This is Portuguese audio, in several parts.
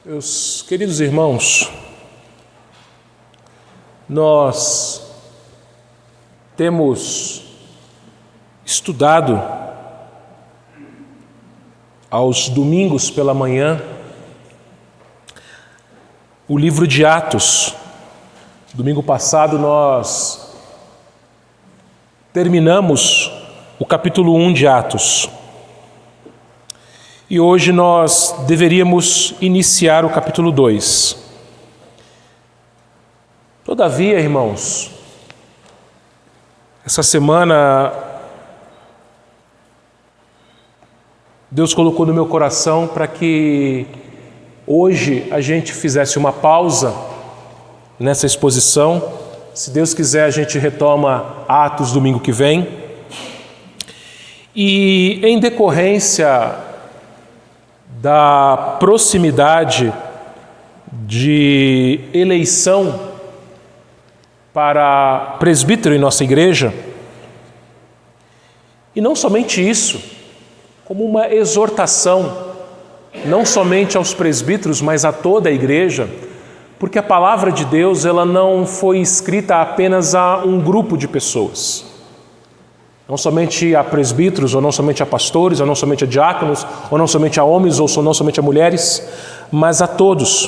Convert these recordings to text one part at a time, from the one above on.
Meus queridos irmãos, nós temos estudado aos domingos pela manhã o livro de Atos. Domingo passado nós terminamos o capítulo 1 de Atos. E hoje nós deveríamos iniciar o capítulo 2. Todavia, irmãos, essa semana Deus colocou no meu coração para que hoje a gente fizesse uma pausa nessa exposição. Se Deus quiser, a gente retoma Atos domingo que vem. E em decorrência da proximidade de eleição para presbítero em nossa igreja, e não somente isso, como uma exortação, não somente aos presbíteros, mas a toda a igreja, porque a palavra de Deus ela não foi escrita apenas a um grupo de pessoas, não somente a presbíteros, ou não somente a pastores, ou não somente a diáconos, ou não somente a homens, ou não somente a mulheres, mas a todos.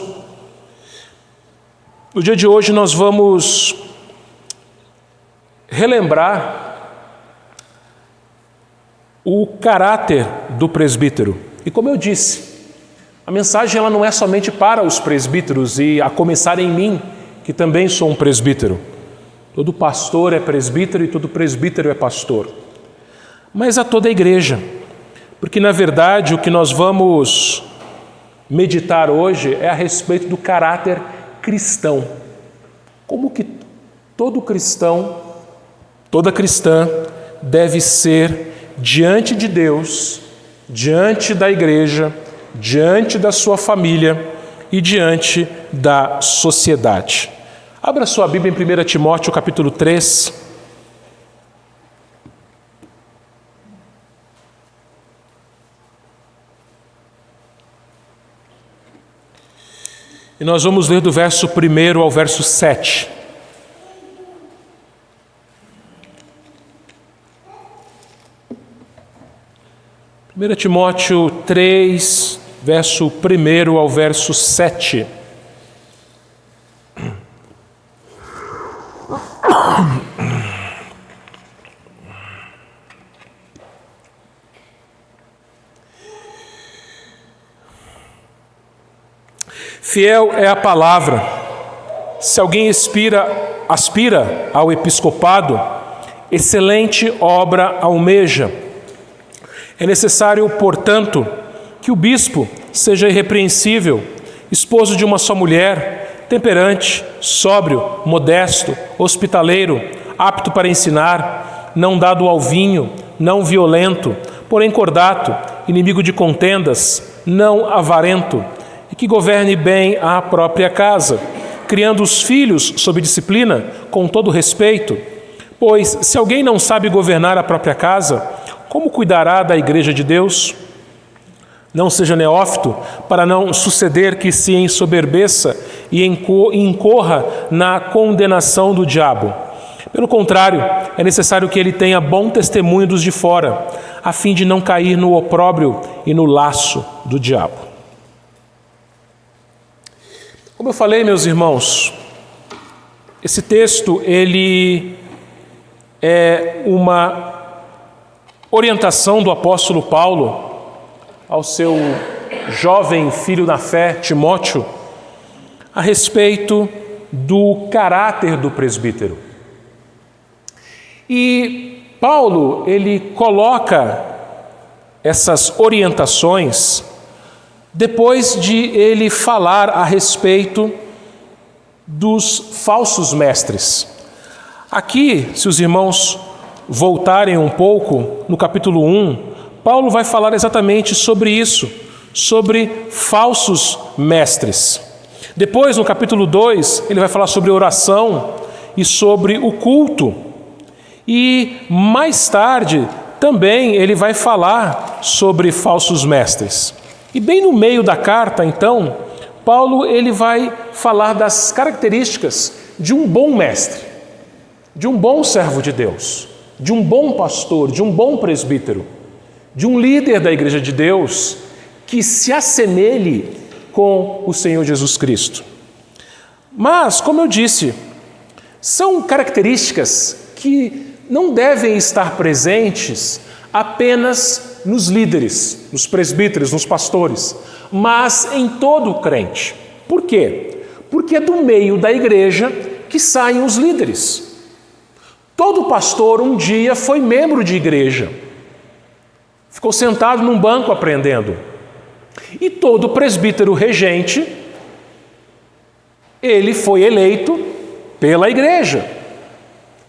No dia de hoje nós vamos relembrar o caráter do presbítero. E como eu disse, a mensagem ela não é somente para os presbíteros, e a começar em mim, que também sou um presbítero. Todo pastor é presbítero e todo presbítero é pastor. Mas a toda a igreja, porque na verdade o que nós vamos meditar hoje é a respeito do caráter cristão. Como que todo cristão, toda cristã deve ser diante de Deus, diante da igreja, diante da sua família e diante da sociedade. Abra sua Bíblia em 1 Timóteo capítulo 3. E nós vamos ler do verso 1 ao verso 7. Primeira Timóteo 3, verso 1 ao verso 7. Fiel é a palavra. Se alguém aspira ao episcopado, excelente obra almeja. É necessário, portanto, que o bispo seja irrepreensível, esposo de uma só mulher, temperante, sóbrio, modesto, hospitaleiro, apto para ensinar, não dado ao vinho, não violento, porém cordato, inimigo de contendas, não avarento, e que governe bem a própria casa, criando os filhos sob disciplina, com todo respeito. Pois, se alguém não sabe governar a própria casa, como cuidará da igreja de Deus? Não seja neófito, para não suceder que se ensoberbeça e incorra na condenação do diabo. Pelo contrário, é necessário que ele tenha bom testemunho dos de fora, a fim de não cair no opróbrio e no laço do diabo. Como eu falei, meus irmãos, esse texto ele é uma orientação do apóstolo Paulo ao seu jovem filho na fé, Timóteo, a respeito do caráter do presbítero. E Paulo, ele coloca essas orientações depois de ele falar a respeito dos falsos mestres. Aqui, se os irmãos voltarem um pouco, no capítulo 1, Paulo vai falar exatamente sobre isso, sobre falsos mestres. Depois, no capítulo 2, ele vai falar sobre oração e sobre o culto. E mais tarde, também ele vai falar sobre falsos mestres. E bem no meio da carta, então, Paulo ele vai falar das características de um bom mestre, de um bom servo de Deus, de um bom pastor, de um bom presbítero, de um líder da Igreja de Deus que se assemelhe com o Senhor Jesus Cristo. Mas, como eu disse, são características que não devem estar presentes apenas nos líderes, nos presbíteros, nos pastores, mas em todo o crente. Por quê? Porque é do meio da igreja que saem os líderes. Todo pastor um dia foi membro de igreja, ficou sentado num banco aprendendo. E todo presbítero regente, ele foi eleito pela igreja,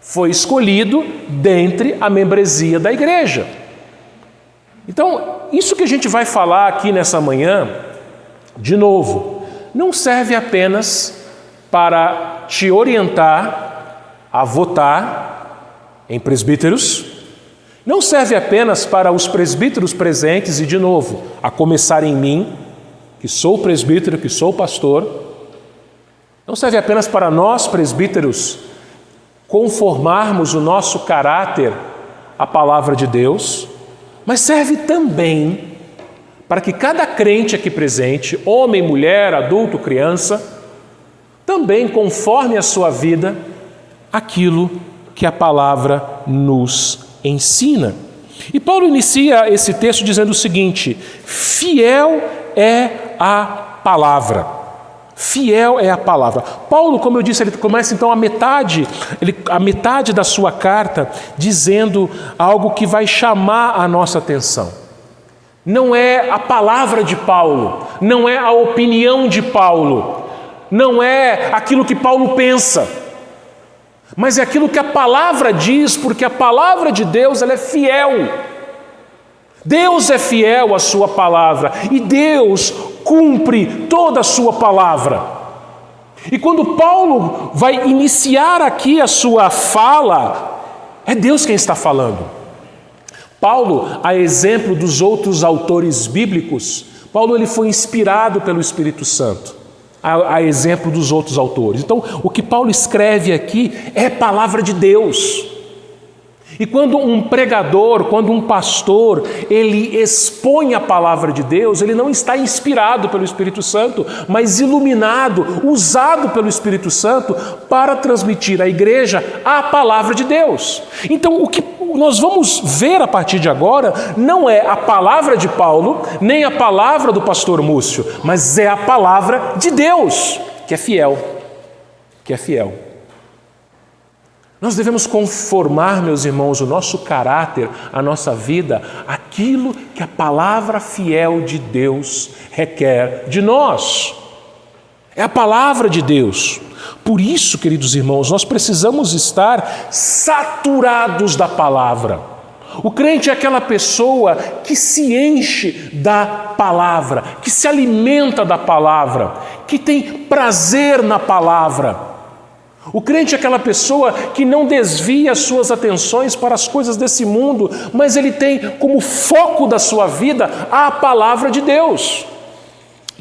foi escolhido dentre a membresia da igreja. Então, isso que a gente vai falar aqui nessa manhã, de novo, não serve apenas para te orientar a votar em presbíteros, não serve apenas para os presbíteros presentes e, de novo, a começar em mim, que sou presbítero, que sou pastor, não serve apenas para nós presbíteros conformarmos o nosso caráter à palavra de Deus, mas serve também para que cada crente aqui presente, homem, mulher, adulto, criança, também conforme a sua vida aquilo que a palavra nos ensina. E Paulo inicia esse texto dizendo o seguinte: fiel é a palavra. Fiel é a palavra. Paulo, como eu disse, ele começa então a metade da sua carta dizendo algo que vai chamar a nossa atenção. Não é a palavra de Paulo, não é a opinião de Paulo, não é aquilo que Paulo pensa, mas é aquilo que a palavra diz, porque a palavra de Deus ela é fiel. Deus é fiel à sua palavra e Deus cumpre toda a sua palavra. E quando Paulo vai iniciar aqui a sua fala, é Deus quem está falando. Paulo, a exemplo dos outros autores bíblicos, Paulo ele foi inspirado pelo Espírito Santo, a exemplo dos outros autores. Então, o que Paulo escreve aqui é palavra de Deus. E quando um pregador, quando um pastor, ele expõe a palavra de Deus, ele não está inspirado pelo Espírito Santo, mas iluminado, usado pelo Espírito Santo para transmitir à igreja a palavra de Deus. Então, o que nós vamos ver a partir de agora não é a palavra de Paulo, nem a palavra do pastor Múcio, mas é a palavra de Deus, que é fiel, que é fiel. Nós devemos conformar, meus irmãos, o nosso caráter, a nossa vida, aquilo que a palavra fiel de Deus requer de nós. É a palavra de Deus. Por isso, queridos irmãos, nós precisamos estar saturados da palavra. O crente é aquela pessoa que se enche da palavra, que se alimenta da palavra, que tem prazer na palavra. O crente é aquela pessoa que não desvia as suas atenções para as coisas desse mundo, mas ele tem como foco da sua vida a palavra de Deus.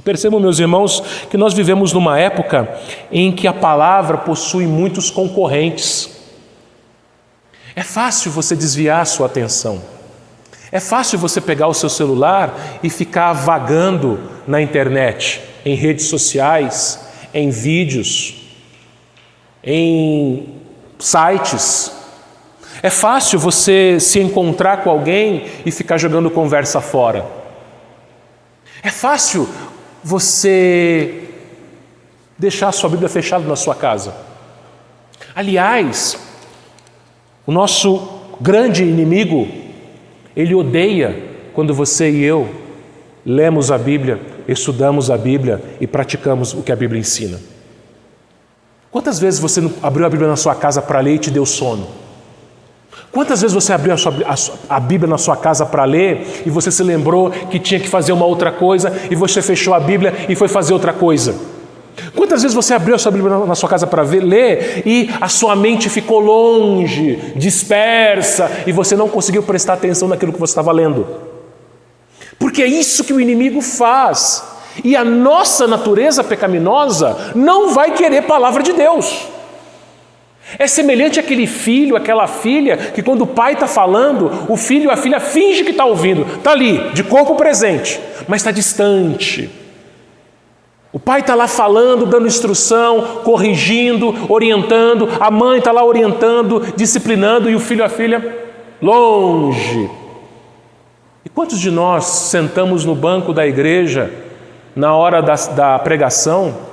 Percebam, meus irmãos, que nós vivemos numa época em que a palavra possui muitos concorrentes. É fácil você desviar a sua atenção. É fácil você pegar o seu celular e ficar vagando na internet, em redes sociais, em vídeos, em sites. É fácil você se encontrar com alguém e ficar jogando conversa fora. É fácil você deixar a sua Bíblia fechada na sua casa. Aliás, o nosso grande inimigo, ele odeia quando você e eu lemos a Bíblia, estudamos a Bíblia e praticamos o que a Bíblia ensina. Quantas vezes você não abriu a Bíblia na sua casa para ler e te deu sono? Quantas vezes você abriu a Bíblia na sua casa para ler e você se lembrou que tinha que fazer uma outra coisa e você fechou a Bíblia e foi fazer outra coisa? Quantas vezes você abriu a sua Bíblia na sua casa para ler e a sua mente ficou longe, dispersa e você não conseguiu prestar atenção naquilo que você estava lendo? Porque é isso que o inimigo faz. E a nossa natureza pecaminosa não vai querer palavra de Deus. É semelhante àquele filho, àquela filha, que quando o pai está falando, o filho ou a filha finge que está ouvindo. Está ali, de corpo presente, mas está distante. O pai está lá falando, dando instrução, corrigindo, orientando. A mãe está lá orientando, disciplinando, e o filho ou a filha longe. E quantos de nós sentamos no banco da igreja na hora da pregação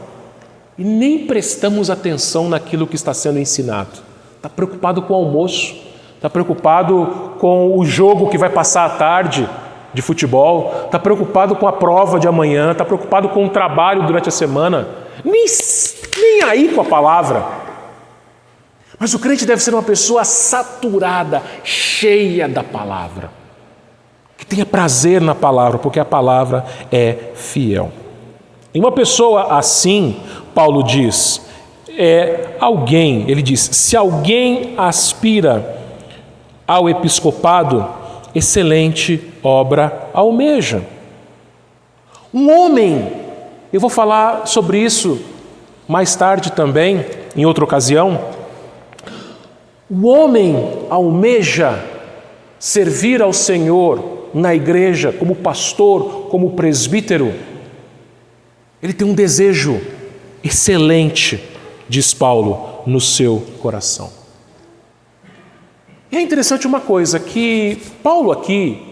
e nem prestamos atenção naquilo que está sendo ensinado? Está preocupado com o almoço, está preocupado com o jogo que vai passar à tarde de futebol, está preocupado com a prova de amanhã, está preocupado com o trabalho durante a semana, nem aí com a palavra. Mas o crente deve ser uma pessoa saturada, cheia da palavra, que tenha prazer na palavra, porque a palavra é fiel. E uma pessoa assim, Paulo diz, ele diz, se alguém aspira ao episcopado, excelente obra almeja. Um homem, eu vou falar sobre isso mais tarde também, em outra ocasião. O homem almeja servir ao Senhor na igreja, como pastor, como presbítero. Ele tem um desejo excelente, diz Paulo, no seu coração. E é interessante uma coisa, que Paulo aqui,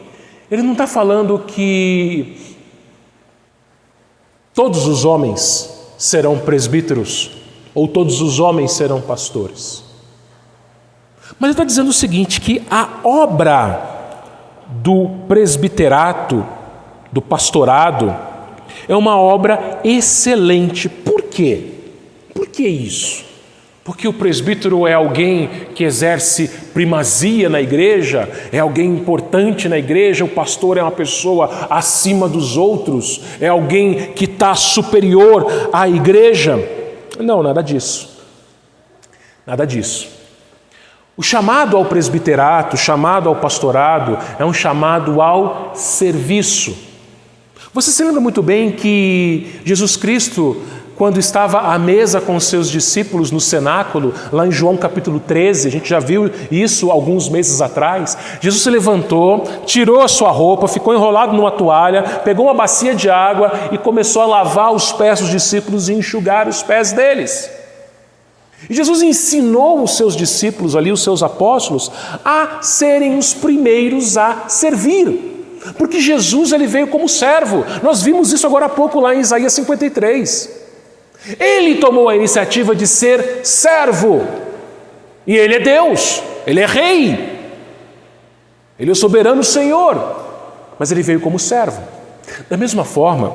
ele não está falando que todos os homens serão presbíteros ou todos os homens serão pastores. Mas ele está dizendo o seguinte, que a obra do presbiterato, do pastorado, é uma obra excelente. Por quê? Por que isso? Porque o presbítero é alguém que exerce primazia na igreja, é alguém importante na igreja, o pastor é uma pessoa acima dos outros, é alguém que está superior à igreja. Não, nada disso. Nada disso. O chamado ao presbiterato, o chamado ao pastorado, é um chamado ao serviço. Você se lembra muito bem que Jesus Cristo, quando estava à mesa com os seus discípulos no cenáculo, lá em João capítulo 13, a gente já viu isso alguns meses atrás, Jesus se levantou, tirou a sua roupa, ficou enrolado numa toalha, pegou uma bacia de água e começou a lavar os pés dos discípulos e enxugar os pés deles. E Jesus ensinou os seus discípulos ali, os seus apóstolos, a serem os primeiros a servir. Porque Jesus, ele veio como servo. Nós vimos isso agora há pouco lá em Isaías 53. Ele tomou a iniciativa de ser servo. E ele é Deus, ele é rei. Ele é o soberano Senhor. Mas ele veio como servo. Da mesma forma,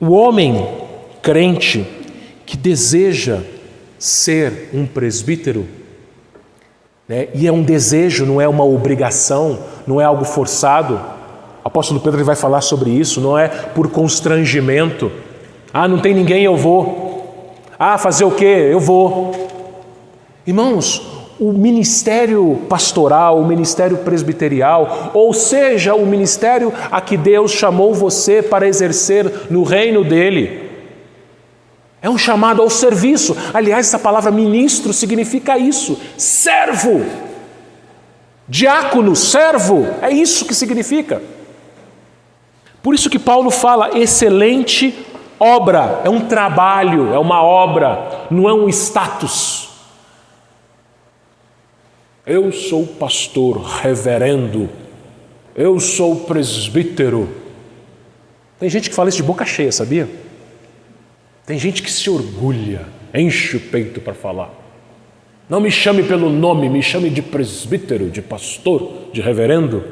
o homem crente que deseja ser um presbítero, né? E é um desejo, não é uma obrigação, não é algo forçado. O apóstolo Pedro vai falar sobre isso, não é por constrangimento. Ah, não tem ninguém, eu vou. Ah, fazer o quê? Eu vou. Irmãos, o ministério pastoral, o ministério presbiterial, ou seja, o ministério a que Deus chamou você para exercer no reino dele, é um chamado ao serviço. Aliás, essa palavra ministro significa isso, servo. Diácono, servo, é isso que significa. Por isso que Paulo fala excelente obra, é um trabalho, é uma obra, não é um status. Eu sou pastor, reverendo, eu sou presbítero. Tem gente que fala isso de boca cheia, sabia? Tem gente que se orgulha, enche o peito para falar. Não me chame pelo nome, me chame de presbítero, de pastor, de reverendo.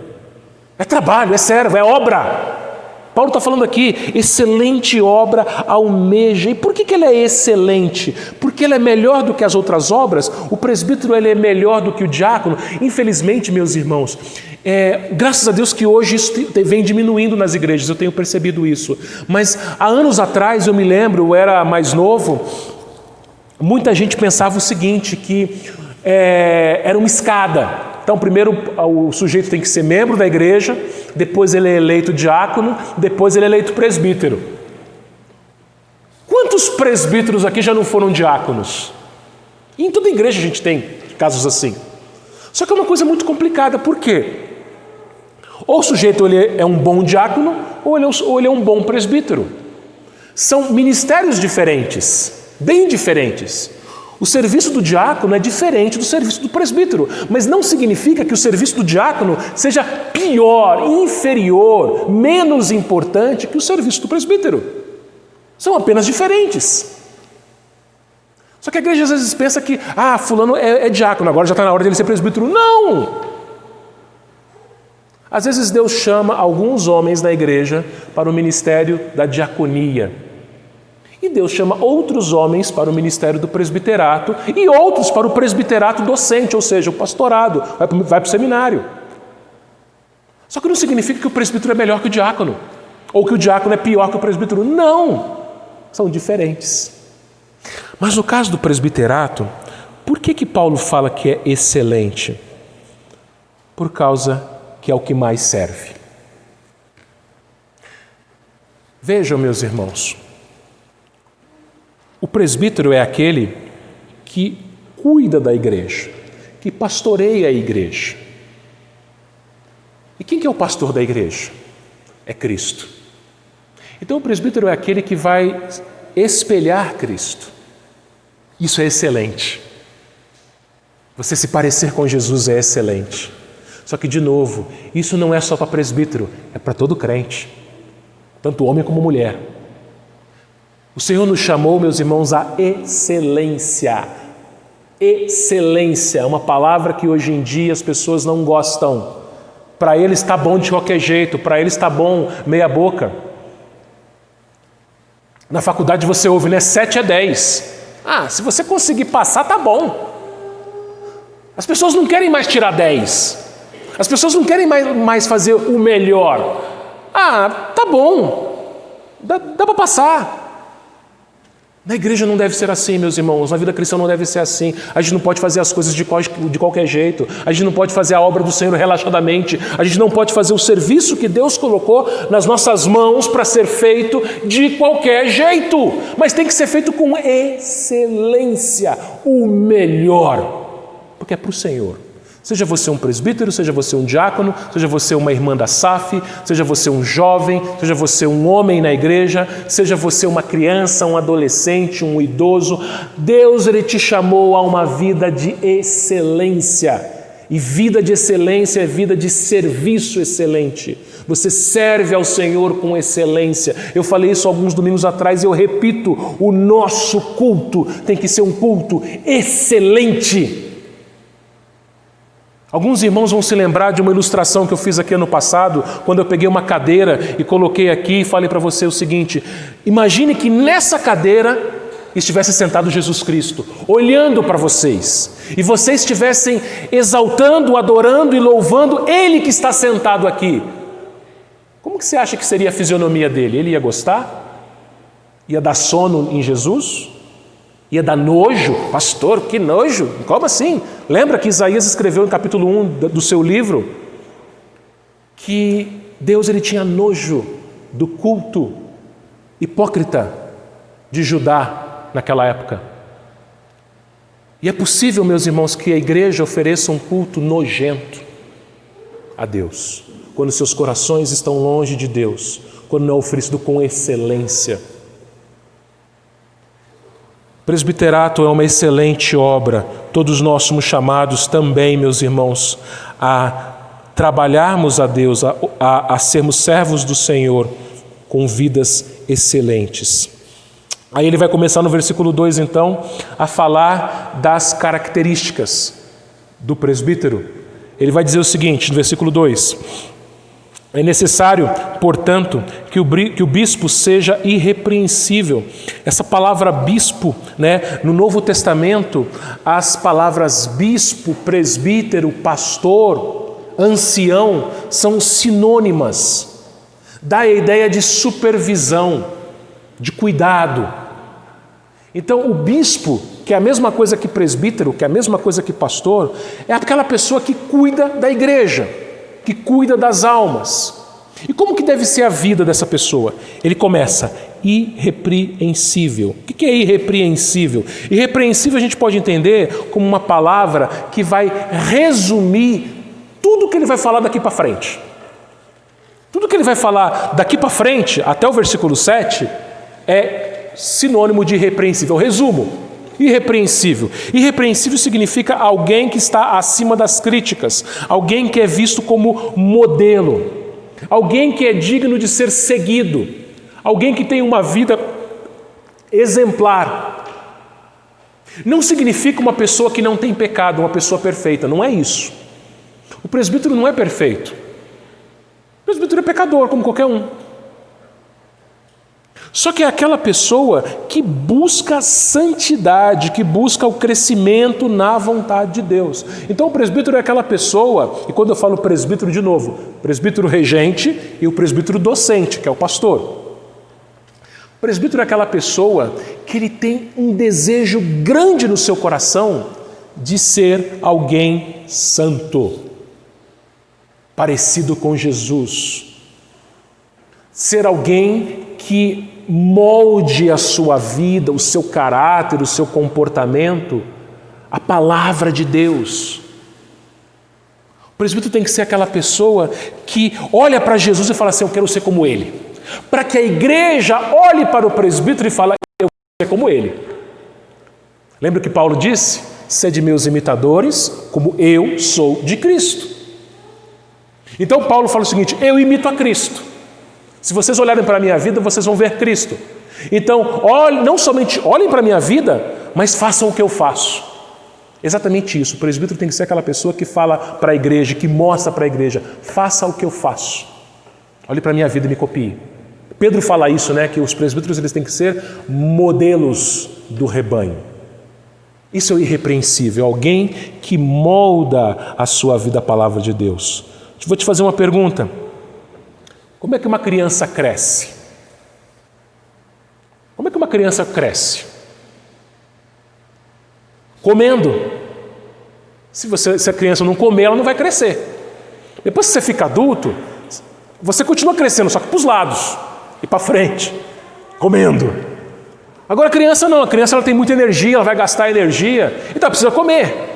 É trabalho, é servo, é obra. Paulo está falando aqui, excelente obra almeja. E por que ela é excelente? Porque ela é melhor do que as outras obras. O presbítero ele é melhor do que o diácono. Infelizmente, meus irmãos, graças a Deus que hoje isso vem diminuindo nas igrejas, eu tenho percebido isso. Mas há anos atrás, eu me lembro, eu era mais novo, muita gente pensava o seguinte, que era uma escada. Então, primeiro o sujeito tem que ser membro da igreja, depois ele é eleito diácono, depois ele é eleito presbítero. Quantos presbíteros aqui já não foram diáconos? E em toda igreja a gente tem casos assim. Só que é uma coisa muito complicada. Por quê? Ou o sujeito ele é um bom diácono, ou ele é um bom presbítero. São ministérios diferentes, bem diferentes. O serviço do diácono é diferente do serviço do presbítero, mas não significa que o serviço do diácono seja pior, inferior, menos importante que o serviço do presbítero. São apenas diferentes. Só que a igreja às vezes pensa que, fulano é diácono, agora já está na hora dele ser presbítero. Não! Às vezes Deus chama alguns homens da igreja para o ministério da diaconia. E Deus chama outros homens para o ministério do presbiterato e outros para o presbiterato docente, ou seja, o pastorado, vai para o seminário. Só que não significa que o presbítero é melhor que o diácono, ou que o diácono é pior que o presbítero. Não! São diferentes. Mas no caso do presbiterato, por que Paulo fala que é excelente? Por causa que é o que mais serve. Vejam, meus irmãos, o presbítero é aquele que cuida da igreja, que pastoreia a igreja. E quem que é o pastor da igreja? É Cristo. Então o presbítero é aquele que vai espelhar Cristo. Isso é excelente. Você se parecer com Jesus é excelente. Só que, de novo, isso não é só para presbítero, é para todo crente, tanto homem como mulher. O Senhor nos chamou, meus irmãos, a excelência. Excelência é uma palavra que hoje em dia as pessoas não gostam. Para eles está bom de qualquer jeito, para eles está bom meia boca. Na faculdade você ouve, né? 7 é 10. Se você conseguir passar, tá bom. As pessoas não querem mais tirar 10. As pessoas não querem mais fazer o melhor. Tá bom. Dá para passar. Na igreja não deve ser assim, meus irmãos. Na vida cristã não deve ser assim. A gente não pode fazer as coisas de qualquer jeito. A gente não pode fazer a obra do Senhor relaxadamente. A gente não pode fazer o serviço que Deus colocou nas nossas mãos para ser feito de qualquer jeito. Mas tem que ser feito com excelência, o melhor, porque é para o Senhor. Seja você um presbítero, seja você um diácono, seja você uma irmã da SAF, seja você um jovem, seja você um homem na igreja, seja você uma criança, um adolescente, um idoso, Deus Ele te chamou a uma vida de excelência. E vida de excelência é vida de serviço excelente. Você serve ao Senhor com excelência. Eu falei isso alguns domingos atrás e eu repito, o nosso culto tem que ser um culto excelente. Alguns irmãos vão se lembrar de uma ilustração que eu fiz aqui ano passado, quando eu peguei uma cadeira e coloquei aqui e falei para você o seguinte: imagine que nessa cadeira estivesse sentado Jesus Cristo, olhando para vocês, e vocês estivessem exaltando, adorando e louvando Ele que está sentado aqui. Como que você acha que seria a fisionomia dele? Ele ia gostar? Ia dar sono em Jesus? Ia dar nojo? Pastor, que nojo? Como assim? Lembra que Isaías escreveu no capítulo 1 do seu livro que Deus ele tinha nojo do culto hipócrita de Judá naquela época. E é possível, meus irmãos, que a igreja ofereça um culto nojento a Deus, quando seus corações estão longe de Deus, quando não é oferecido com excelência. Presbiterato é uma excelente obra. Todos nós somos chamados também, meus irmãos, a trabalharmos a Deus, a sermos servos do Senhor com vidas excelentes. Aí ele vai começar no versículo 2, então, a falar das características do presbítero. Ele vai dizer o seguinte, no versículo 2: é necessário, portanto, que o bispo seja irrepreensível. Essa palavra bispo, no Novo Testamento, as palavras bispo, presbítero, pastor, ancião, são sinônimas. Dá a ideia de supervisão, de cuidado. Então, o bispo que é a mesma coisa que presbítero, que é a mesma coisa que pastor, é aquela pessoa que cuida da igreja, que cuida das almas. E como que deve ser a vida dessa pessoa? Ele começa irrepreensível. O que é irrepreensível? Irrepreensível a gente pode entender como uma palavra que vai resumir tudo que ele vai falar daqui para frente. Tudo que ele vai falar daqui para frente, até o versículo 7, é sinônimo de irrepreensível. Resumo: irrepreensível. Irrepreensível significa alguém que está acima das críticas, alguém que é visto como modelo, alguém que é digno de ser seguido, alguém que tem uma vida exemplar. Não significa uma pessoa que não tem pecado, uma pessoa perfeita, não é isso. O presbítero não é perfeito. O presbítero é pecador, como qualquer um. Só que é aquela pessoa que busca santidade, que busca o crescimento na vontade de Deus. Então o presbítero é aquela pessoa, e quando eu falo presbítero de novo, presbítero regente e o presbítero docente, que é o pastor. O presbítero é aquela pessoa que ele tem um desejo grande no seu coração de ser alguém santo, parecido com Jesus. Ser alguém que molde a sua vida, o seu caráter, o seu comportamento, a palavra de Deus. O presbítero tem que ser aquela pessoa que olha para Jesus e fala assim: eu quero ser como ele. Para que a igreja olhe para o presbítero e fale: eu quero ser como ele. Lembra o que Paulo disse? Sede meus imitadores, como eu sou de Cristo. Então Paulo fala o seguinte: eu imito a Cristo. Se vocês olharem para a minha vida, vocês vão ver Cristo. Então, não somente olhem para a minha vida, mas façam o que eu faço. Exatamente isso. O presbítero tem que ser aquela pessoa que fala para a igreja, que mostra para a igreja: faça o que eu faço. Olhe para a minha vida e me copie. Pedro fala isso, né? Que os presbíteros eles têm que ser modelos do rebanho. Isso é o irrepreensível, alguém que molda a sua vida à palavra de Deus. Vou te fazer uma pergunta. Como é que uma criança cresce? Como é que uma criança cresce? Comendo. Se a criança não comer, ela não vai crescer. Depois que você fica adulto, você continua crescendo, só que para os lados e para frente, comendo. Agora a criança não, a criança ela tem muita energia, ela vai gastar energia, então ela precisa comer.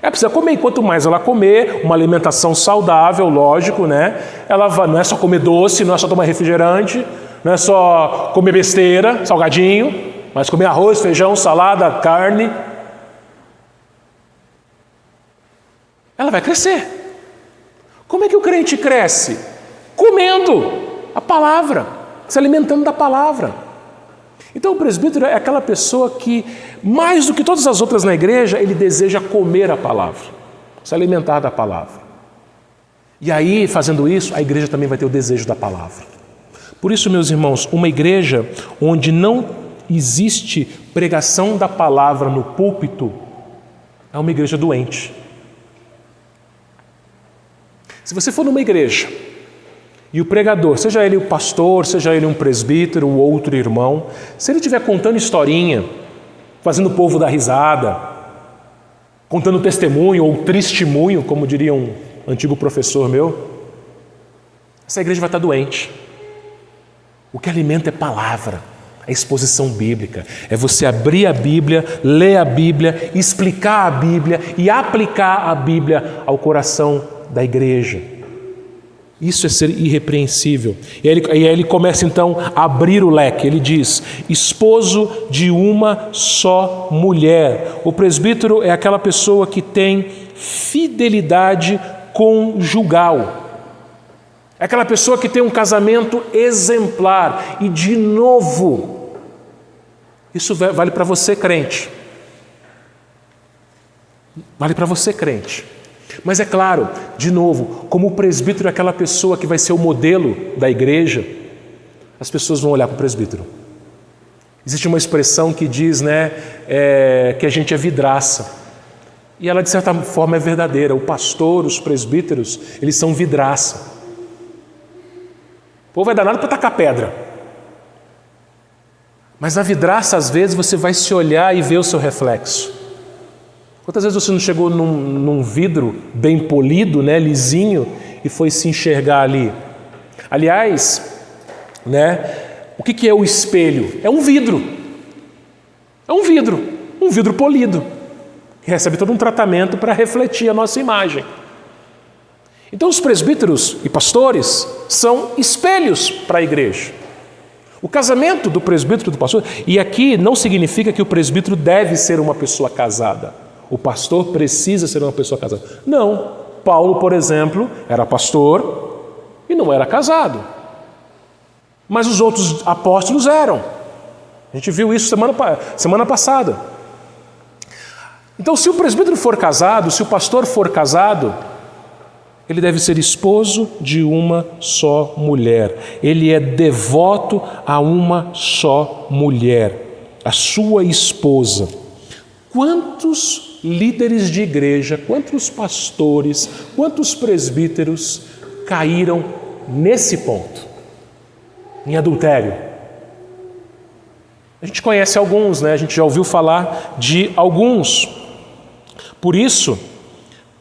Ela precisa comer, e quanto mais ela comer, uma alimentação saudável, lógico, né? Ela não é só comer doce, não é só tomar refrigerante, não é só comer besteira, salgadinho, mas comer arroz, feijão, salada, carne. Ela vai crescer. Como é que o crente cresce? Comendo a palavra, se alimentando da palavra. Então o presbítero é aquela pessoa que, mais do que todas as outras na igreja, ele deseja comer a palavra, se alimentar da palavra. E aí, fazendo isso, a igreja também vai ter o desejo da palavra. Por isso, meus irmãos, uma igreja onde não existe pregação da palavra no púlpito é uma igreja doente. Se você for numa igreja e o pregador, seja ele o pastor, seja ele um presbítero ou outro irmão, se ele estiver contando historinha, fazendo o povo dar risada, contando testemunho ou testemunho, como diria um antigo professor meu, essa igreja vai estar doente. O que alimenta é palavra, é exposição bíblica, é você abrir a Bíblia, ler a Bíblia, explicar a Bíblia e aplicar a Bíblia ao coração da igreja. Isso é ser irrepreensível. E aí ele começa então a abrir o leque. Ele diz: esposo de uma só mulher. O presbítero é aquela pessoa que tem fidelidade conjugal. É aquela pessoa que tem um casamento exemplar. E de novo, isso vale para você, crente. Vale para você, crente. Mas é claro, de novo, como o presbítero é aquela pessoa que vai ser o modelo da igreja, as pessoas vão olhar para o presbítero. Existe uma expressão que diz, que a gente é vidraça. E ela, de certa forma, é verdadeira. O pastor, os presbíteros, eles são vidraça. O povo é danado para tacar pedra. Mas na vidraça, às vezes, você vai se olhar e ver o seu reflexo. Quantas vezes você não chegou num vidro bem polido, né, lisinho, e foi se enxergar ali? Aliás, né, o que é o espelho? É um vidro. É um vidro polido, que recebe todo um tratamento para refletir a nossa imagem. Então os presbíteros e pastores são espelhos para a igreja. O casamento do presbítero e do pastor, e aqui não significa que o presbítero deve ser uma pessoa casada. O pastor precisa ser uma pessoa casada. Não. Paulo, por exemplo, era pastor e não era casado. Mas os outros apóstolos eram. A gente viu isso semana passada. Então, se o presbítero for casado, se o pastor for casado, ele deve ser esposo de uma só mulher. Ele é devoto a uma só mulher, a sua esposa. Quantos líderes de igreja, quantos pastores, quantos presbíteros caíram nesse ponto, em adultério? A gente conhece alguns, né? A gente já ouviu falar de alguns. Por isso,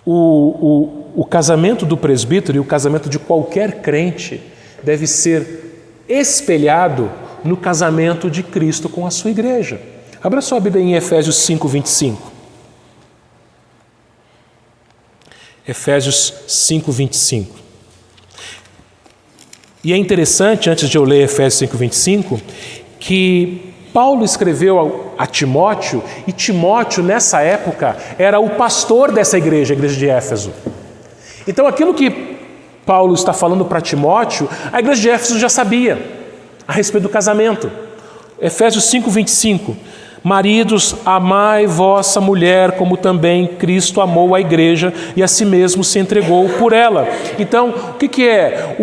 o casamento do presbítero e o casamento de qualquer crente deve ser espelhado no casamento de Cristo com a sua igreja. Abra sua Bíblia em Efésios 5:25. Efésios 5:25. E é interessante, antes de eu ler Efésios 5:25, que Paulo escreveu a Timóteo, e Timóteo, nessa época, era o pastor dessa igreja, a igreja de Éfeso. Então, aquilo que Paulo está falando para Timóteo, a igreja de Éfeso já sabia a respeito do casamento. Efésios 5:25. Maridos, amai vossa mulher, como também Cristo amou a igreja e a si mesmo se entregou por ela. Então, o que é?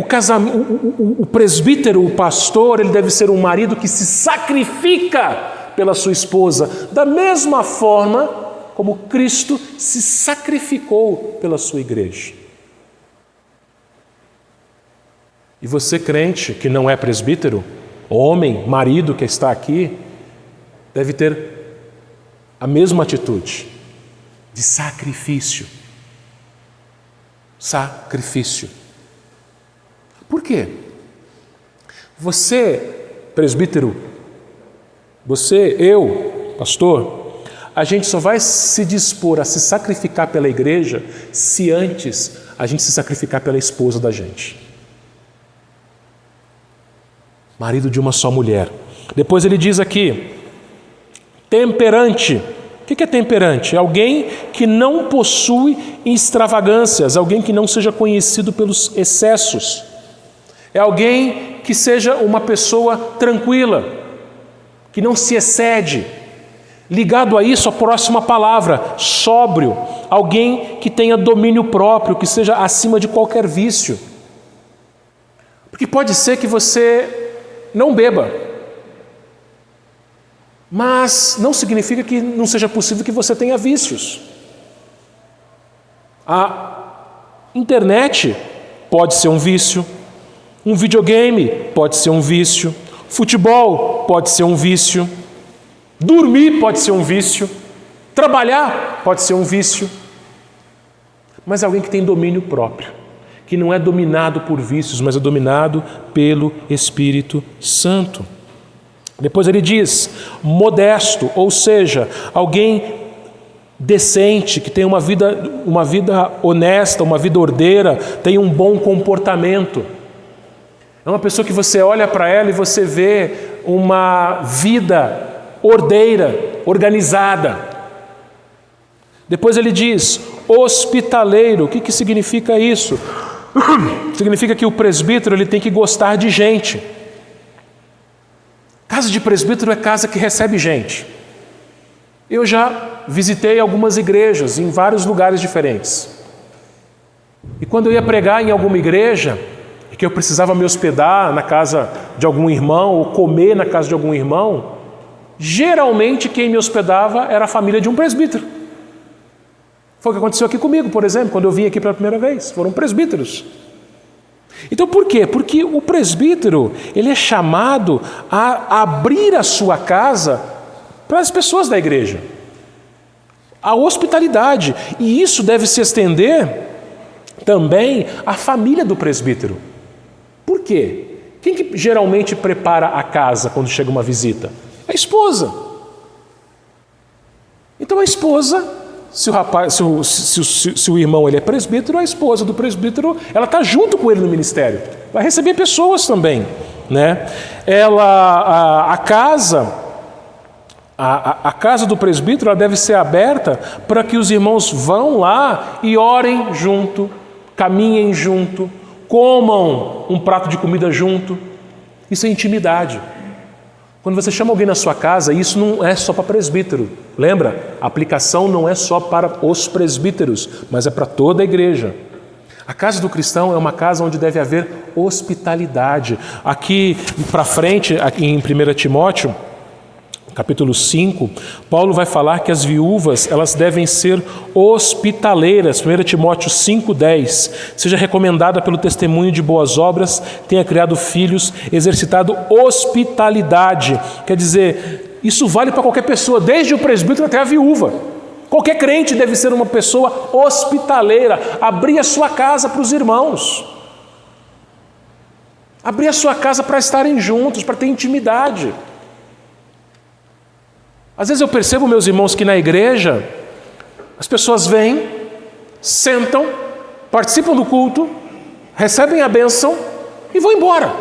O presbítero, o pastor, ele deve ser um marido que se sacrifica pela sua esposa, da mesma forma como Cristo se sacrificou pela sua igreja. E você, crente, que não é presbítero, homem, marido que está aqui, deve ter a mesma atitude de sacrifício. Sacrifício. Por quê? Você, presbítero, você, eu, pastor, a gente só vai se dispor a se sacrificar pela igreja se antes a gente se sacrificar pela esposa da gente. Marido de uma só mulher. Depois ele diz aqui, temperante. O que é temperante? É alguém que não possui extravagâncias, alguém que não seja conhecido pelos excessos. É alguém que seja uma pessoa tranquila, que não se excede. Ligado a isso, a próxima palavra, sóbrio. Alguém que tenha domínio próprio, que seja acima de qualquer vício. Porque pode ser que você não beba, mas não significa que não seja possível que você tenha vícios. A internet pode ser um vício, um videogame pode ser um vício, futebol pode ser um vício, dormir pode ser um vício, trabalhar pode ser um vício. Mas alguém que tem domínio próprio, que não é dominado por vícios, mas é dominado pelo Espírito Santo. Depois ele diz, modesto, ou seja, alguém decente, que tem uma vida honesta, uma vida ordeira, tem um bom comportamento. É uma pessoa que você olha para ela e você vê uma vida ordeira, organizada. Depois ele diz, hospitaleiro. O que significa isso? Significa que o presbítero ele tem que gostar de gente. Casa de presbítero é casa que recebe gente. Eu já visitei algumas igrejas em vários lugares diferentes. E quando eu ia pregar em alguma igreja, e que eu precisava me hospedar na casa de algum irmão, ou comer na casa de algum irmão, geralmente quem me hospedava era a família de um presbítero. Foi o que aconteceu aqui comigo, por exemplo, quando eu vim aqui pela primeira vez. Foram presbíteros. Então por quê? Porque o presbítero, ele é chamado a abrir a sua casa para as pessoas da igreja. A hospitalidade. E isso deve se estender também à família do presbítero. Por quê? Quem que geralmente prepara a casa quando chega uma visita? A esposa. Então a esposa, se o irmão ele é presbítero, a esposa do presbítero, ela está junto com ele no ministério. Vai receber pessoas também, né? A casa do presbítero, ela deve ser aberta para que os irmãos vão lá e orem junto, caminhem junto, comam um prato de comida junto. Isso é intimidade. Quando você chama alguém na sua casa, isso não é só para presbítero. Lembra? A aplicação não é só para os presbíteros, mas é para toda a igreja. A casa do cristão é uma casa onde deve haver hospitalidade. Aqui para frente, aqui em 1 Timóteo, capítulo 5, Paulo vai falar que as viúvas, elas devem ser hospitaleiras. 1 Timóteo 5,10. Seja recomendada pelo testemunho de boas obras, tenha criado filhos, exercitado hospitalidade. Quer dizer, isso vale para qualquer pessoa, desde o presbítero até a viúva. Qualquer crente deve ser uma pessoa hospitaleira, abrir a sua casa para os irmãos. Abrir a sua casa para estarem juntos, para ter intimidade. Às vezes eu percebo, meus irmãos, que na igreja as pessoas vêm, sentam, participam do culto, recebem a bênção e vão embora.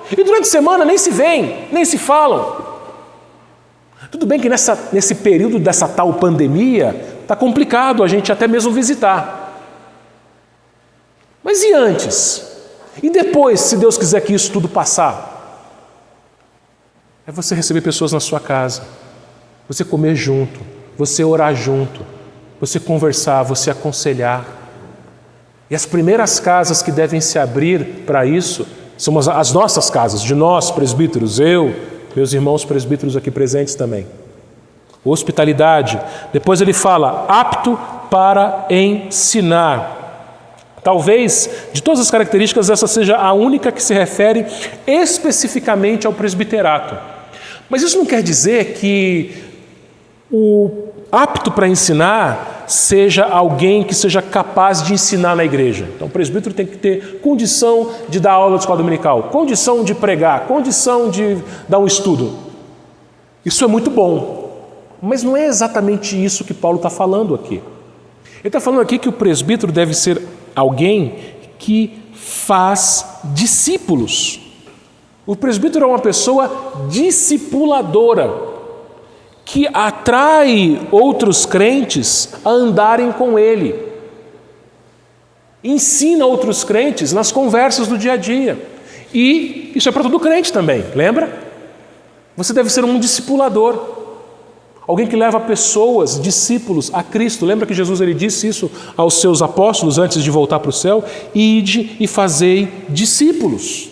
E durante a semana nem se veem, nem se falam. Tudo bem que nesse período dessa tal pandemia está complicado a gente até mesmo visitar. Mas e antes? E depois, se Deus quiser que isso tudo passar? É você receber pessoas na sua casa, você comer junto, você orar junto, você conversar, você aconselhar. E as primeiras casas que devem se abrir para isso são as nossas casas, de nós presbíteros, eu, meus irmãos presbíteros aqui presentes também. Hospitalidade. Depois ele fala, apto para ensinar. Talvez, de todas as características, essa seja a única que se refere especificamente ao presbiterato. Mas isso não quer dizer que o apto para ensinar seja alguém que seja capaz de ensinar na igreja. Então o presbítero tem que ter condição de dar aula de escola dominical, condição de pregar, condição de dar um estudo. Isso é muito bom, mas não é exatamente isso que Paulo está falando aqui. Ele está falando aqui que o presbítero deve ser alguém que faz discípulos. O presbítero é uma pessoa discipuladora, que atrai outros crentes a andarem com ele. Ensina outros crentes nas conversas do dia a dia. E isso é para todo crente também, lembra? Você deve ser um discipulador. Alguém que leva pessoas, discípulos, a Cristo. Lembra que Jesus ele disse isso aos seus apóstolos antes de voltar para o céu? Ide e fazei discípulos.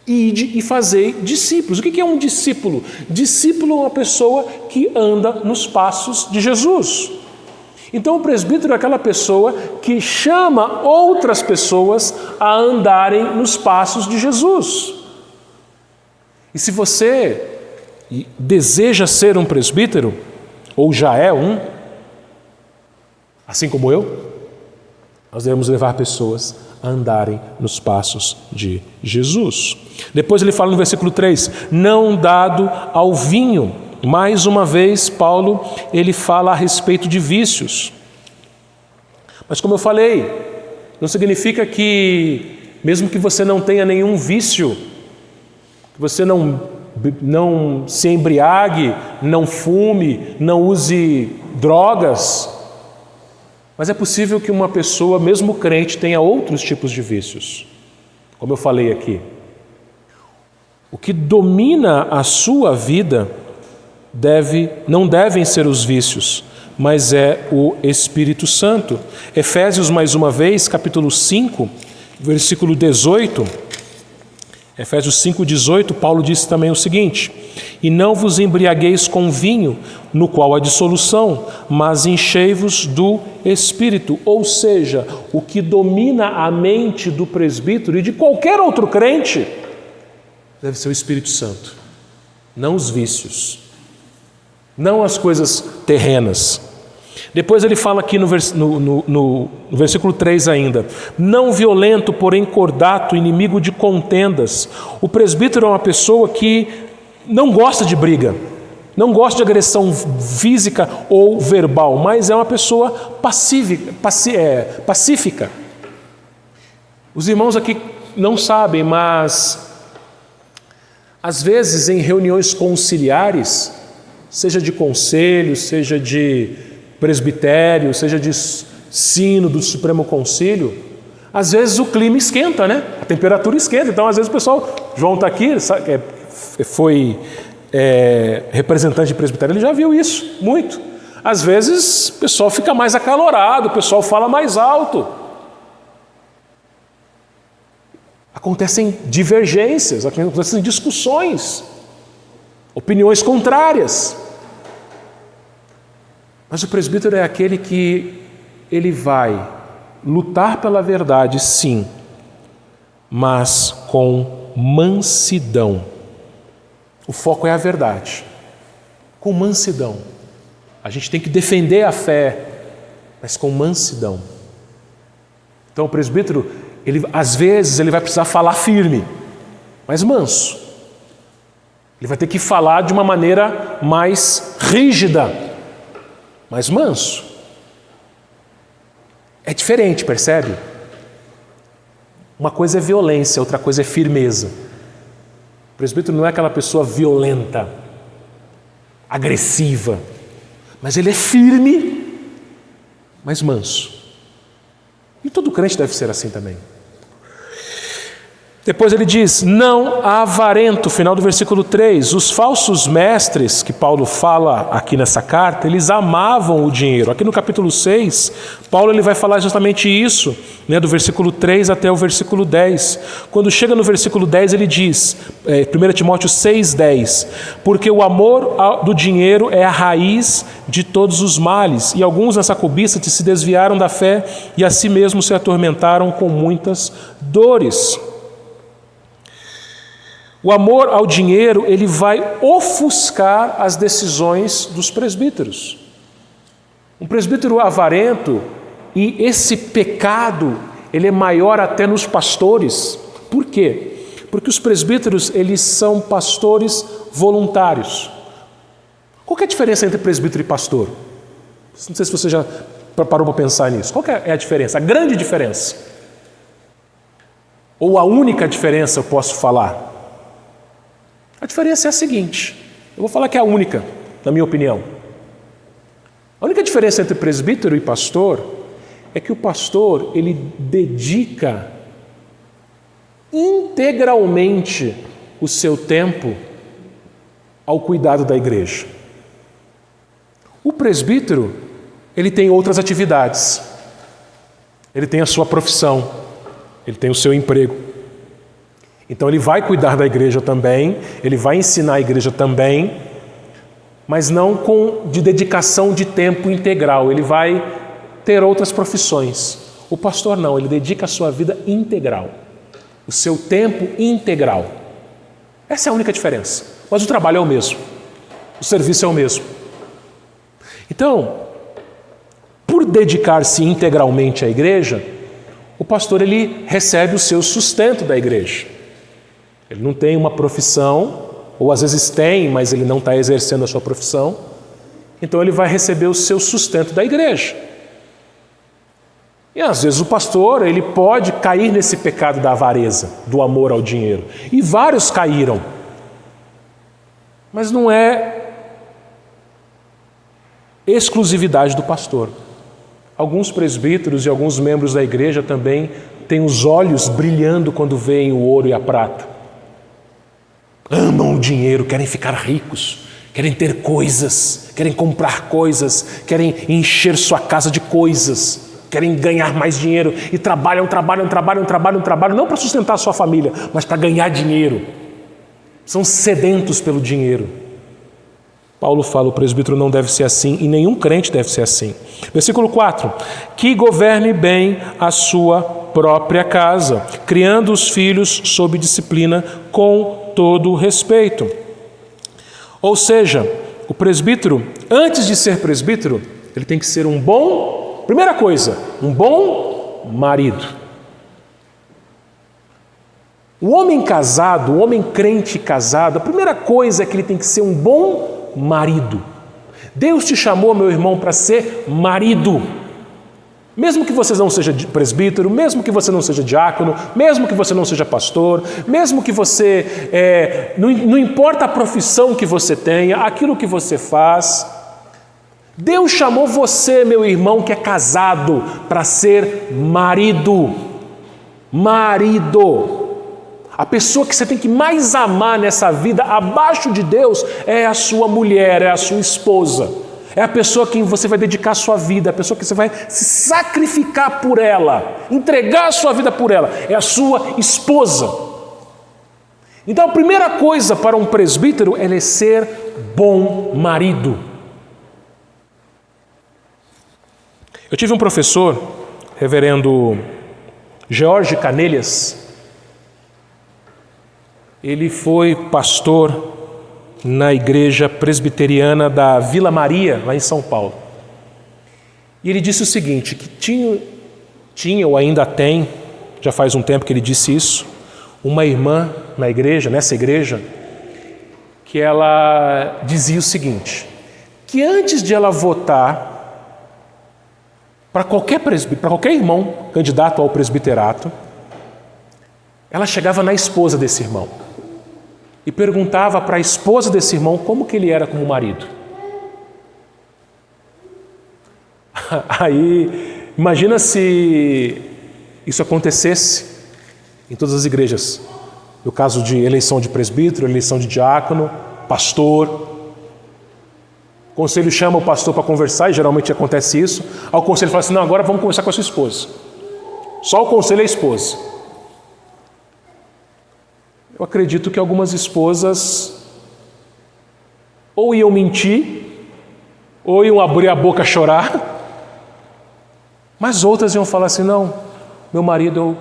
Ide e fazei discípulos. O que é um discípulo? Discípulo é uma pessoa que anda nos passos de Jesus. Então o presbítero é aquela pessoa que chama outras pessoas a andarem nos passos de Jesus. E se você deseja ser um presbítero, ou já é um, assim como eu, nós devemos levar pessoas a andarem nos passos de Jesus. Depois ele fala no versículo 3, não dado ao vinho. Mais uma vez, Paulo, ele fala a respeito de vícios. Mas como eu falei, não significa que, mesmo que você não tenha nenhum vício, que você não se embriague, não fume, não use drogas, mas é possível que uma pessoa, mesmo crente, tenha outros tipos de vícios. Como eu falei aqui. O que domina a sua vida não devem ser os vícios, mas é o Espírito Santo. Efésios, mais uma vez, capítulo 5, versículo 18. Efésios 5,18, Paulo disse também o seguinte: e não vos embriagueis com vinho, no qual há dissolução, mas enchei-vos do Espírito, ou seja, o que domina a mente do presbítero e de qualquer outro crente deve ser o Espírito Santo, não os vícios, não as coisas terrenas. Depois ele fala aqui no versículo 3 ainda: não violento, porém cordato, inimigo de contendas. O presbítero é uma pessoa que não gosta de briga, não gosta de agressão física ou verbal, mas é uma pessoa pacífica. Os irmãos aqui não sabem, mas às vezes em reuniões conciliares, seja de conselho, seja de presbitério, seja de sino do Supremo Concílio, às vezes o clima esquenta, né? A temperatura esquenta. Então, às vezes o pessoal, João está aqui, foi representante de presbitério, ele já viu isso muito. Às vezes o pessoal fica mais acalorado, o pessoal fala mais alto. Acontecem divergências, acontecem discussões, opiniões contrárias. Mas o presbítero é aquele que ele vai lutar pela verdade, sim, mas com mansidão. O foco é a verdade, com mansidão. A gente tem que defender a fé, mas com mansidão. Então o presbítero, às vezes ele vai precisar falar firme, mas manso. Ele vai ter que falar de uma maneira mais rígida, mas manso. É diferente, percebe? Uma coisa é violência, outra coisa é firmeza. O presbítero não é aquela pessoa violenta, agressiva, mas ele é firme, mas manso. E todo crente deve ser assim também. Depois ele diz: não avarento, final do versículo 3. Os falsos mestres, que Paulo fala aqui nessa carta, eles amavam o dinheiro. Aqui no capítulo 6, Paulo ele vai falar justamente isso, né, do versículo 3 até o versículo 10. Quando chega no versículo 10, ele diz, 1 Timóteo 6,10: porque o amor do dinheiro é a raiz de todos os males, e alguns nessa cobiça se desviaram da fé e a si mesmos se atormentaram com muitas dores. O amor ao dinheiro, ele vai ofuscar as decisões dos presbíteros. Um presbítero avarento, e esse pecado, ele é maior até nos pastores. Por quê? Porque os presbíteros, eles são pastores voluntários. Qual que é a diferença entre presbítero e pastor? Não sei se você já parou para pensar nisso. Qual que é a diferença? A grande diferença? Ou a única diferença eu posso falar? A diferença é a seguinte, eu vou falar que é a única, na minha opinião. A única diferença entre presbítero e pastor é que o pastor, ele dedica integralmente o seu tempo ao cuidado da igreja. O presbítero, ele tem outras atividades, ele tem a sua profissão, ele tem o seu emprego. Então ele vai cuidar da igreja também, ele vai ensinar a igreja também, mas não de dedicação de tempo integral, ele vai ter outras profissões. O pastor não, ele dedica a sua vida integral, o seu tempo integral. Essa é a única diferença, mas o trabalho é o mesmo, o serviço é o mesmo. Então, por dedicar-se integralmente à igreja, o pastor ele recebe o seu sustento da igreja. Ele não tem uma profissão, ou às vezes tem, mas ele não está exercendo a sua profissão. Então ele vai receber o seu sustento da igreja. E às vezes o pastor, ele pode cair nesse pecado da avareza, do amor ao dinheiro. E vários caíram. Mas não é exclusividade do pastor. Alguns presbíteros e alguns membros da igreja também têm os olhos brilhando quando veem o ouro e a prata. Amam o dinheiro, querem ficar ricos, querem ter coisas, querem comprar coisas, querem encher sua casa de coisas, querem ganhar mais dinheiro e trabalham, não para sustentar a sua família, mas para ganhar dinheiro. São sedentos pelo dinheiro. Paulo fala, o presbítero não deve ser assim e nenhum crente deve ser assim. Versículo 4, que governe bem a sua própria casa, criando os filhos sob disciplina com todo respeito. Ou seja, o presbítero, antes de ser presbítero, ele tem que ser um bom, primeira coisa, um bom marido. O homem casado, o homem crente casado, a primeira coisa é que ele tem que ser um bom marido. Deus te chamou, meu irmão, para ser marido. Mesmo que você não seja presbítero, mesmo que você não seja diácono, mesmo que você não seja pastor, mesmo que você, não importa a profissão que você tenha, aquilo que você faz, Deus chamou você, meu irmão, que é casado, para ser marido. Marido. A pessoa que você tem que mais amar nessa vida, abaixo de Deus, é a sua mulher, é a sua esposa. É a pessoa a quem você vai dedicar a sua vida, é a pessoa que você vai se sacrificar por ela, entregar a sua vida por ela, é a sua esposa. Então a primeira coisa para um presbítero é ele ser bom marido. Eu tive um professor, reverendo George Canelhas. Ele foi pastor na igreja presbiteriana da Vila Maria, lá em São Paulo. E ele disse o seguinte, que tinha ou ainda tem, já faz um tempo que ele disse isso, uma irmã na igreja, nessa igreja, que ela dizia o seguinte, que antes de ela votar para qualquer irmão candidato ao presbiterato, ela chegava na esposa desse irmão e perguntava para a esposa desse irmão como que ele era como marido. Aí, imagina se isso acontecesse em todas as igrejas. No caso de eleição de presbítero, eleição de diácono, pastor. O conselho chama o pastor para conversar, e geralmente acontece isso. Aí o conselho fala assim, não, agora vamos conversar com a sua esposa. Só o conselho é a esposa. Eu acredito que algumas esposas ou iam mentir, ou iam abrir a boca a chorar, mas outras iam falar assim, não, meu marido,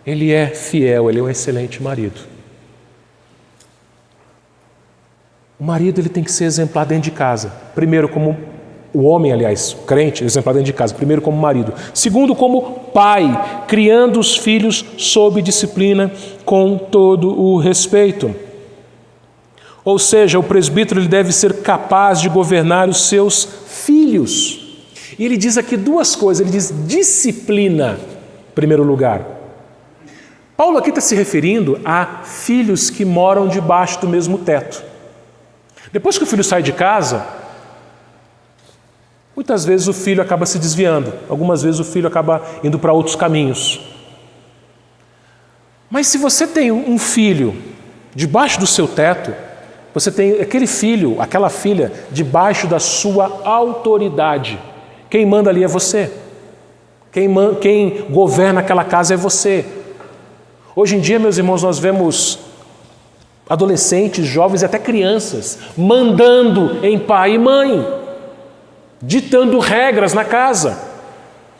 ele é fiel, ele é um excelente marido. O marido ele tem que ser exemplar dentro de casa. Primeiro como o homem, aliás, crente, exemplar dentro de casa. Primeiro como marido. Segundo como pai, criando os filhos sob disciplina com todo o respeito. Ou seja, o presbítero ele deve ser capaz de governar os seus filhos. E ele diz aqui duas coisas. Ele diz disciplina, em primeiro lugar. Paulo aqui está se referindo a filhos que moram debaixo do mesmo teto. Depois que o filho sai de casa, muitas vezes o filho acaba se desviando, algumas vezes o filho acaba indo para outros caminhos. Mas se você tem um filho debaixo do seu teto, você tem aquele filho, aquela filha, debaixo da sua autoridade. Quem manda ali é você. Quem governa aquela casa é você. Hoje em dia, meus irmãos, nós vemos adolescentes, jovens e até crianças mandando em pai e mãe, ditando regras na casa.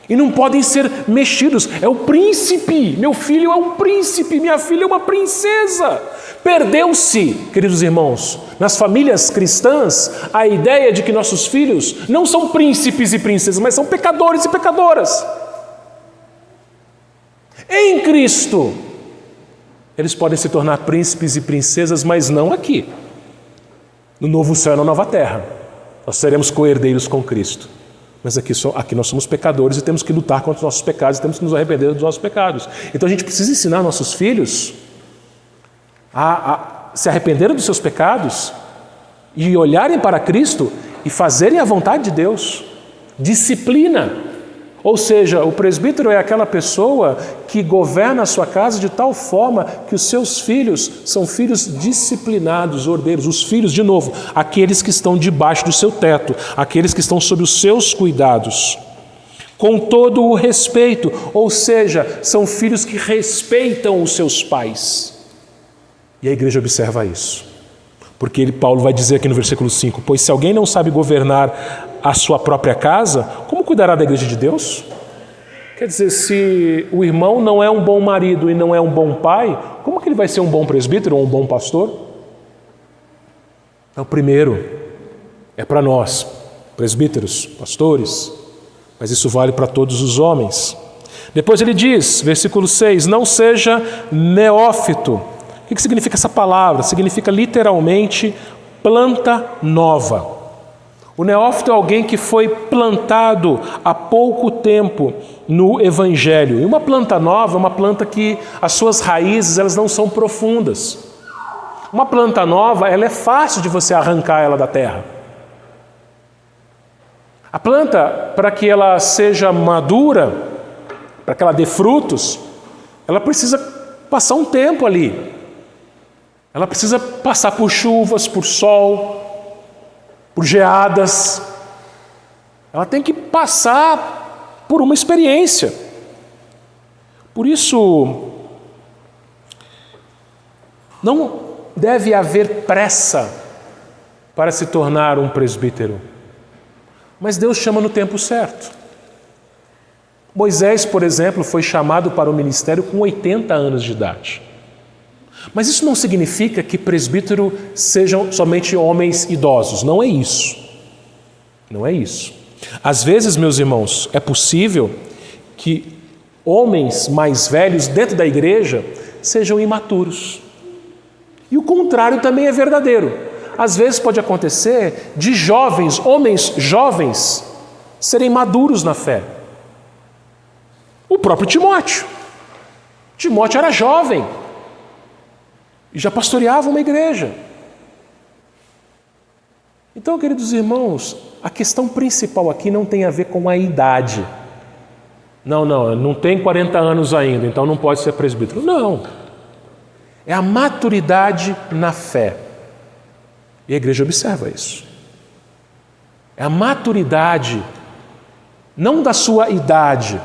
E não podem ser mexidos. É o príncipe. Meu filho é um príncipe. Minha filha é uma princesa. Perdeu-se, queridos irmãos, nas famílias cristãs, a ideia de que nossos filhos não são príncipes e princesas, mas são pecadores e pecadoras. Em Cristo, eles podem se tornar príncipes e princesas, mas não aqui. No novo céu e na nova terra. Nós seremos co-herdeiros com Cristo. Mas aqui nós somos pecadores e temos que lutar contra os nossos pecados e temos que nos arrepender dos nossos pecados. Então a gente precisa ensinar nossos filhos a se arrependerem dos seus pecados e olharem para Cristo e fazerem a vontade de Deus. Disciplina. Ou seja, o presbítero é aquela pessoa que governa a sua casa de tal forma que os seus filhos são filhos disciplinados, ordeiros. Os filhos, de novo, aqueles que estão debaixo do seu teto, aqueles que estão sob os seus cuidados. Com todo o respeito, ou seja, são filhos que respeitam os seus pais. E a igreja observa isso. Porque Paulo vai dizer aqui no versículo 5, pois se alguém não sabe governar a sua própria casa, como cuidará da igreja de Deus? Quer dizer, se o irmão não é um bom marido e não é um bom pai, como que ele vai ser um bom presbítero ou um bom pastor? Então, primeiro, é para nós, presbíteros, pastores, mas isso vale para todos os homens. Depois ele diz, versículo 6, não seja neófito. O que significa essa palavra? Significa literalmente planta nova. O neófito é alguém que foi plantado há pouco tempo no Evangelho. E uma planta nova é uma planta que as suas raízes elas não são profundas. Uma planta nova, ela é fácil de você arrancar ela da terra. A planta, para que ela seja madura, para que ela dê frutos, ela precisa passar um tempo ali. Ela precisa passar por chuvas, por sol, por geadas. Ela tem que passar por uma experiência. Por isso, não deve haver pressa para se tornar um presbítero. Mas Deus chama no tempo certo. Moisés, por exemplo, foi chamado para o ministério com 80 anos de idade. Mas isso não significa que presbítero sejam somente homens idosos. Não é isso. Não é isso. Às vezes, meus irmãos, é possível que homens mais velhos dentro da igreja sejam imaturos. E o contrário também é verdadeiro. Às vezes pode acontecer de jovens, homens jovens, serem maduros na fé. O próprio Timóteo. Timóteo era jovem e já pastoreava uma igreja. Então, queridos irmãos, a questão principal aqui não tem a ver com a idade. Não tem 40 anos ainda, então não pode ser presbítero. Não. É a maturidade na fé. E a igreja observa isso. É a maturidade, não da sua idade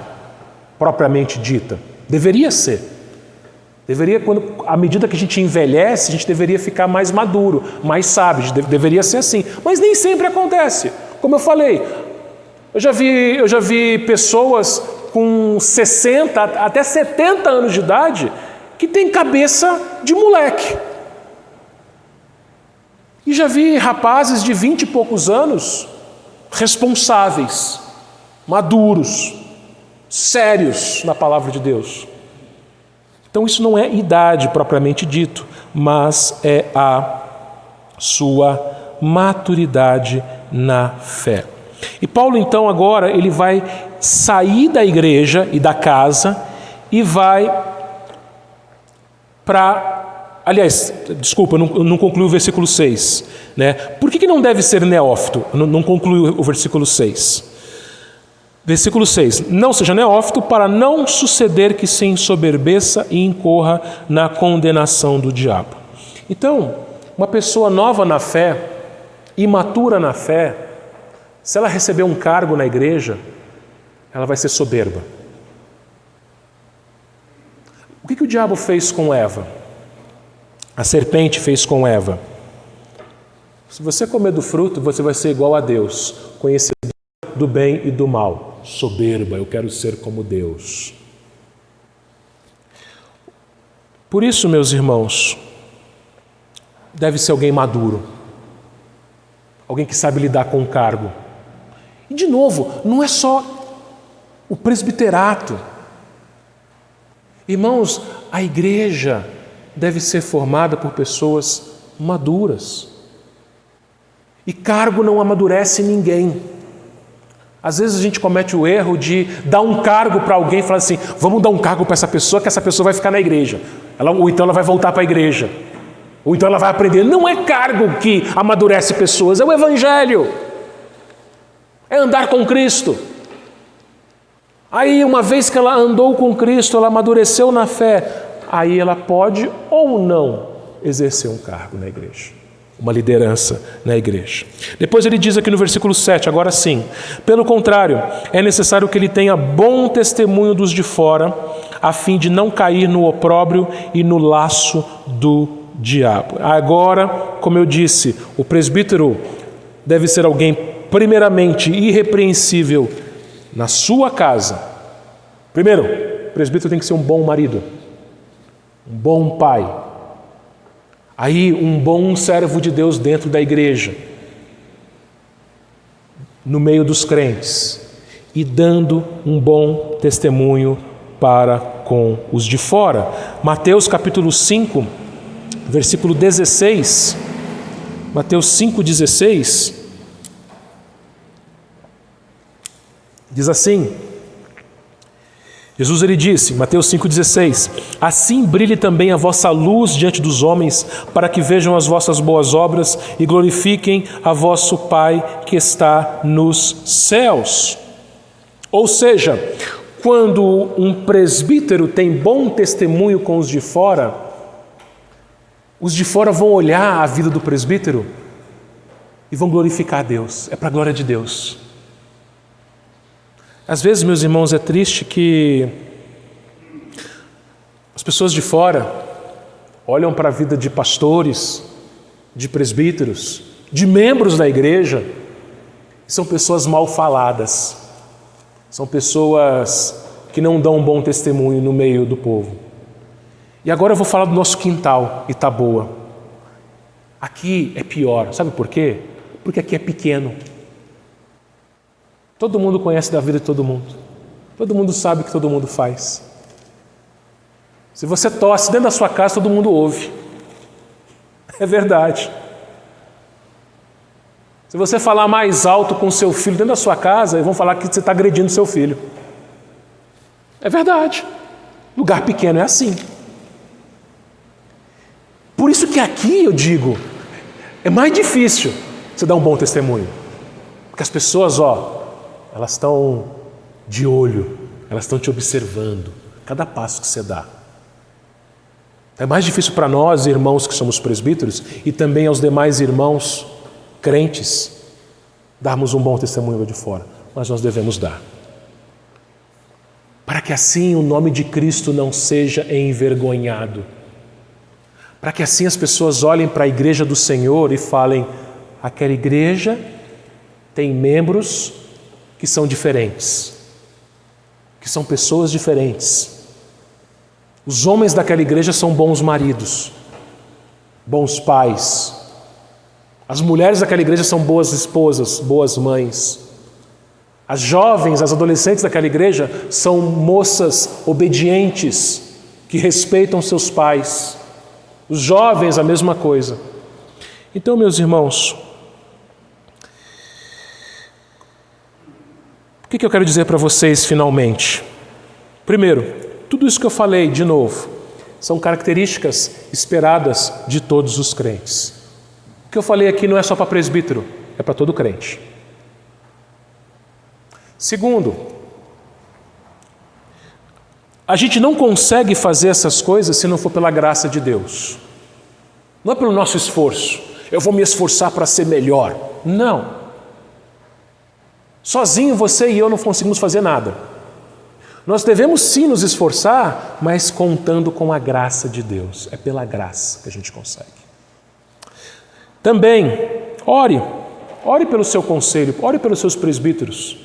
propriamente dita. Deveria ser. À medida que a gente envelhece, a gente deveria ficar mais maduro, mais sábio. Deveria ser assim. Mas nem sempre acontece. Como eu falei, eu já vi pessoas com 60 até 70 anos de idade que têm cabeça de moleque. E já vi rapazes de 20 e poucos anos responsáveis, maduros, sérios na palavra de Deus. Então isso não é idade propriamente dito, mas é a sua maturidade na fé. E Paulo então agora ele vai sair da igreja e da casa e vai para... Aliás, desculpa, não conclui o versículo 6. Né? Por que não deve ser neófito? Não conclui o versículo 6. Versículo 6. Não seja neófito para não suceder que se ensoberbeça e incorra na condenação do diabo. Então, uma pessoa nova na fé, imatura na fé, se ela receber um cargo na igreja, ela vai ser soberba. O que o diabo fez com Eva? A serpente fez com Eva. Se você comer do fruto, você vai ser igual a Deus, conhecedor do bem e do mal. Soberba, eu quero ser como Deus. Por isso, meus irmãos, deve ser alguém maduro, alguém que sabe lidar com o cargo. E de novo, não é só o presbiterato. Irmãos, a igreja deve ser formada por pessoas maduras. E cargo não amadurece ninguém. Às vezes a gente comete o erro de dar um cargo para alguém e falar assim, vamos dar um cargo para essa pessoa que essa pessoa vai ficar na igreja. Ou então ela vai voltar para a igreja. Ou então ela vai aprender. Não é cargo que amadurece pessoas, é o Evangelho. É andar com Cristo. Aí, uma vez que ela andou com Cristo, ela amadureceu na fé, aí ela pode ou não exercer um cargo na igreja. Uma liderança na igreja. Depois ele diz aqui no versículo 7, agora sim. Pelo contrário, é necessário que ele tenha bom testemunho dos de fora, a fim de não cair no opróbrio e no laço do diabo. Agora, como eu disse, o presbítero deve ser alguém primeiramente irrepreensível na sua casa. Primeiro, o presbítero tem que ser um bom marido, um bom pai. Aí, um bom servo de Deus dentro da igreja, no meio dos crentes, e dando um bom testemunho para com os de fora. Mateus capítulo 5, versículo 16. Mateus 5,16 diz assim: Jesus ele disse, Mateus 5,16: assim brilhe também a vossa luz diante dos homens, para que vejam as vossas boas obras e glorifiquem a vosso Pai que está nos céus. Ou seja, quando um presbítero tem bom testemunho com os de fora vão olhar a vida do presbítero e vão glorificar a Deus. É para a glória de Deus. Às vezes, meus irmãos, é triste que as pessoas de fora olham para a vida de pastores, de presbíteros, de membros da igreja, e são pessoas mal faladas, são pessoas que não dão um bom testemunho no meio do povo. E agora eu vou falar do nosso quintal, Itaboa. Aqui é pior, sabe por quê? Porque aqui é pequeno. Todo mundo conhece da vida de todo mundo. Todo mundo sabe o que todo mundo faz. Se você tosse dentro da sua casa, todo mundo ouve. É verdade. Se você falar mais alto com seu filho dentro da sua casa, eles vão falar que você está agredindo seu filho. É verdade. Lugar pequeno é assim. Por isso que aqui, eu digo, é mais difícil você dar um bom testemunho. Porque as pessoas, elas estão de olho, elas estão te observando, cada passo que você dá. É mais difícil para nós, irmãos que somos presbíteros, e também aos demais irmãos crentes, darmos um bom testemunho de fora, mas nós devemos dar. Para que assim o nome de Cristo não seja envergonhado. Para que assim as pessoas olhem para a igreja do Senhor e falem: aquela igreja tem membros que são diferentes, que são pessoas diferentes. Os homens daquela igreja são bons maridos, bons pais. As mulheres daquela igreja são boas esposas, boas mães. As jovens, as adolescentes daquela igreja são moças obedientes, que respeitam seus pais. Os jovens, a mesma coisa. Então, meus irmãos, o que eu quero dizer para vocês finalmente? Primeiro, tudo isso que eu falei, de novo, são características esperadas de todos os crentes. O que eu falei aqui não é só para presbítero, é para todo crente. Segundo, a gente não consegue fazer essas coisas se não for pela graça de Deus. Não é pelo nosso esforço. Eu vou me esforçar para ser melhor. Não. Sozinho você e eu não conseguimos fazer nada. Nós devemos sim nos esforçar, mas contando com a graça de Deus. É pela graça que a gente consegue. Também, ore pelo seu conselho, ore pelos seus presbíteros.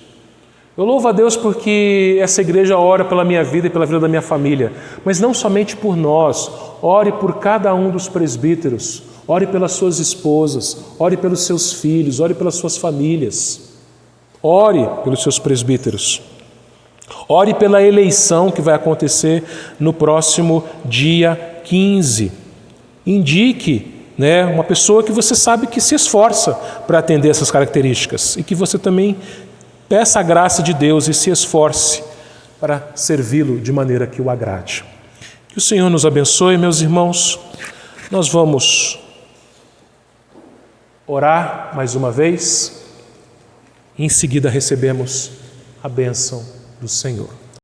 Eu louvo a Deus porque essa igreja ora pela minha vida e pela vida da minha família, mas não somente por nós, ore por cada um dos presbíteros, ore pelas suas esposas, ore pelos seus filhos, ore pelas suas famílias, ore pelos seus presbíteros, ore pela eleição que vai acontecer no próximo dia 15. Indique uma pessoa que você sabe que se esforça para atender essas características e que você também peça a graça de Deus e se esforce para servi-lo de maneira que o agrade. Que o Senhor nos abençoe, meus irmãos. Nós vamos orar mais uma vez e em seguida recebemos a bênção do Senhor.